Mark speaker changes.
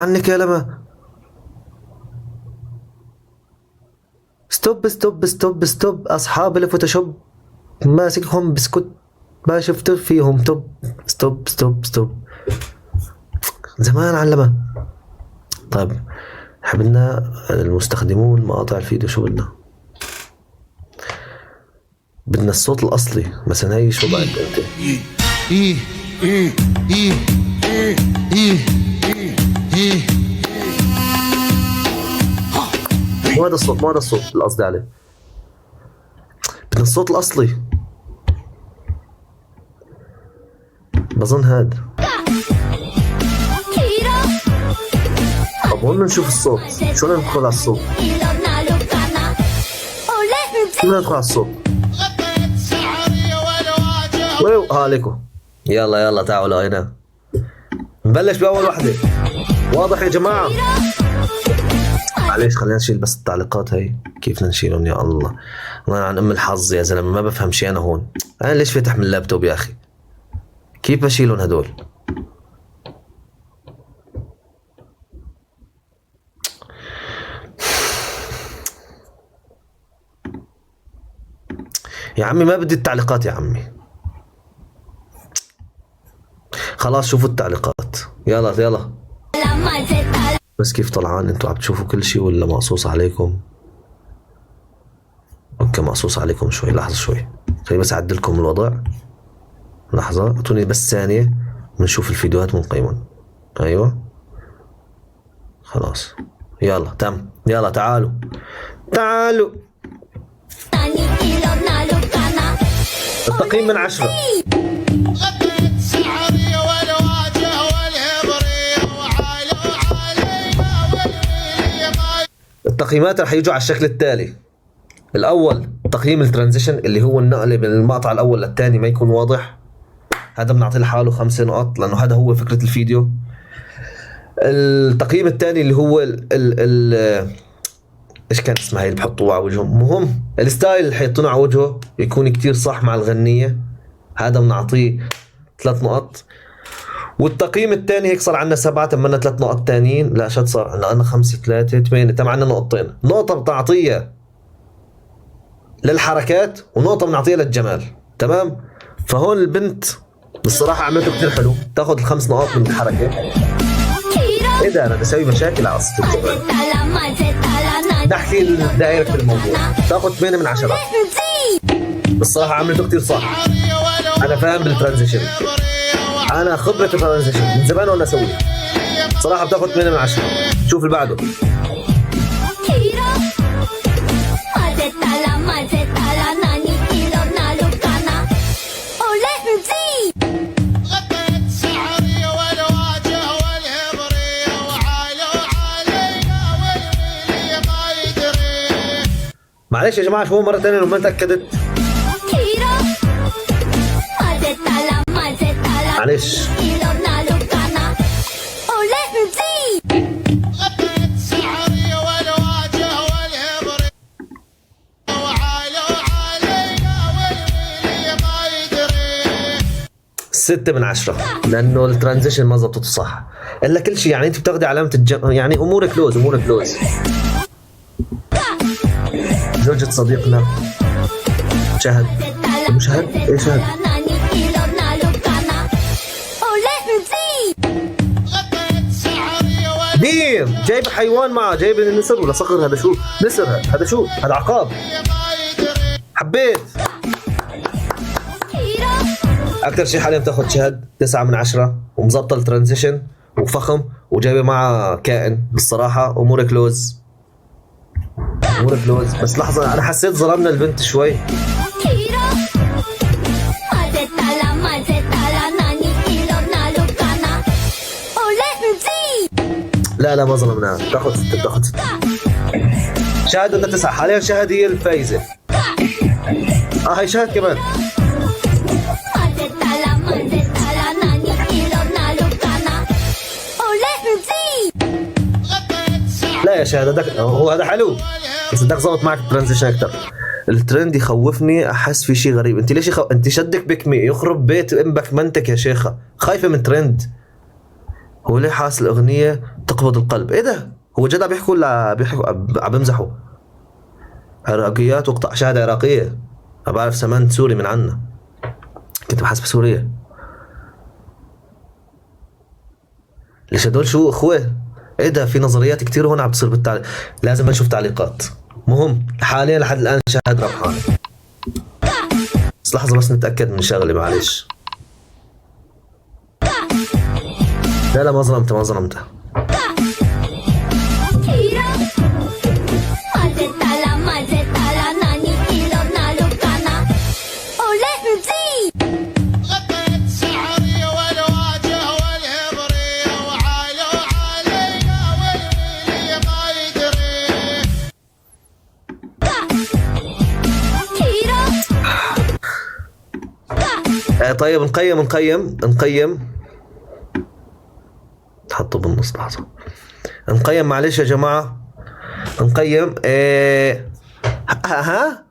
Speaker 1: عنك يا لما. ستوب ستوب ستوب ستوب. اصحاب الفوتوشوب ماسكهم بسكوت ما شفت فيهم توب. ستوب ستوب ستوب. زمان علمه. طيب حبنا المستخدمون مقاطع الفيديو شو بدنا؟ بدنا الصوت الاصلي مثلا. هي شو بعد انت؟
Speaker 2: ايه ايه ايه ايه ايه ايه.
Speaker 1: مو هذا الصوت، مو هذا الصوت اللي قصدي عليه. بدنا الصوت الاصلي. بظن هذا. طب هون نشوف الصوت. شو ندخل على الصوت؟ شو ندخل على الصوت؟ ويو عليكم. يلا يلا تعالوا هنا. نبلش بأول وحدة. واضح يا جماعة؟ معليش خلينا نشيل بس التعليقات هي. كيف نشيلهم يا الله؟ الله عن ام الحظ يا زلمة، ما بفهم شيء انا هون. انا ليش فاتح من اللابتوب يا اخي؟ كيف بشيلهم هدول؟ يا عمي ما بدي التعليقات يا عمي. خلاص شوفوا التعليقات. يلا يلا. بس كيف طلعان؟ انتوا عم تشوفوا كل شيء ولا مقصوص عليكم؟ اوكي مقصوص عليكم شوي. لحظة شوي خليني بس اعدلكم الوضع. لحظة اعطوني بس ثانية بنشوف الفيديوهات ونقيمهم. ايوه خلاص يلا تم. يلا تعالوا تعالوا. التقييم من 10. التقييمات رح يجوا على الشكل التالي. الاول تقييم الترانزيشن اللي هو النقله من المقطع الاول للثاني ما يكون واضح. هذا بنعطي لحاله 5 نقط لانه هذا هو فكره الفيديو. التقييم الثاني اللي هو ايش كان اسمها هي اللي بحطوها على وجههم؟ مهم الستايل اللي حيطونه على وجهه يكون كتير صح مع الغنيه. هذا بنعطيه 3 نقط. والتقييم الثاني هيك صار عندنا 7. تمنا 3 نقط ثانيين. لا شد صار عندنا 5 3 8. تم عندنا نقطتين. نقطة بتعطيها للحركات ونقطة بنعطيها للجمال. تمام. فهون البنت بالصراحة عملته كثير حلو. تاخذ ال5 نقاط من الحركة. ايه ده انا بسوي مشاكل على قصة الجمال. نحكي الدائرة في الموضوع. تاخذ 8 من 10. بالصراحة عملته كثير صح. انا فاهم بالترانزيشن. انا خبرة الترانزيشن من زمان وانا اسويه. صراحة بتاخذ 8 من 10. شوف اللي بعده. معلش يا جماعة شوفوا مرة ثانية لو ما تأكدت. معلش. ستة من 10 لأنه الترانزيشن ما زبطته صح. إلا كل شيء يعني أنت بتاخذي علامة يعني أمورك كلوز. أمورك كلوز. زوجة صديقنا شهد. مش شهد؟ إيه شهد؟ ديم جايب حيوان معه. جايب النسر ولا صقر؟ هذا شو؟ نسر. هذا شو؟ هذا عقاب. حبيت. اكثر شيء حاليا بتاخذ شهد 9 من 10 ومظبطه الترانزيشن وفخم وجايبه معه كائن. بالصراحه امورك لوز. امورك لوز. بس لحظه انا حسيت ظلمنا البنت شوي. لا لا ما ظلمناها. تاخذ 6. تاخذ 6. شهد ولا 9؟ حاليا شهد هي الفايزه. هاي شهد كمان. لا يا شهد هذاك هو هذا حلو بس بدك ظبط معك الترانزيشن اكثر. الترند يخوفني. احس في شيء غريب. انت ليش انت شدك بكمي يخرب بيت ام بكمنتك يا شيخه. خايفه من ترند. هو ليه حاس الأغنية تقبض القلب؟ إيه ده؟ هو جد عم بيحكوا ولا بيحكوا عم بيمزحوا؟ عراقيات وقطع شهادة عراقية. أنا بعرف سمنت سوري من عنا، كنت بحسب سوريا. ليش هدول شو اخوه؟ ايه ده؟ في نظريات كتير هون عم بتصير بالتعليق، لازم نشوف تعليقات. مهم حاليا لحد الان شاهد ربحان. بس لحظة بس نتأكد من شغلة معلش. لا ما ظلمته ما ظلمته.
Speaker 2: غطيت سحري والواجه والهبري وعالوا علينا والويلي ما يدري.
Speaker 1: طيب نقيم حطه بالنص لحظة. نقيم معلش يا جماعة، نقيم ها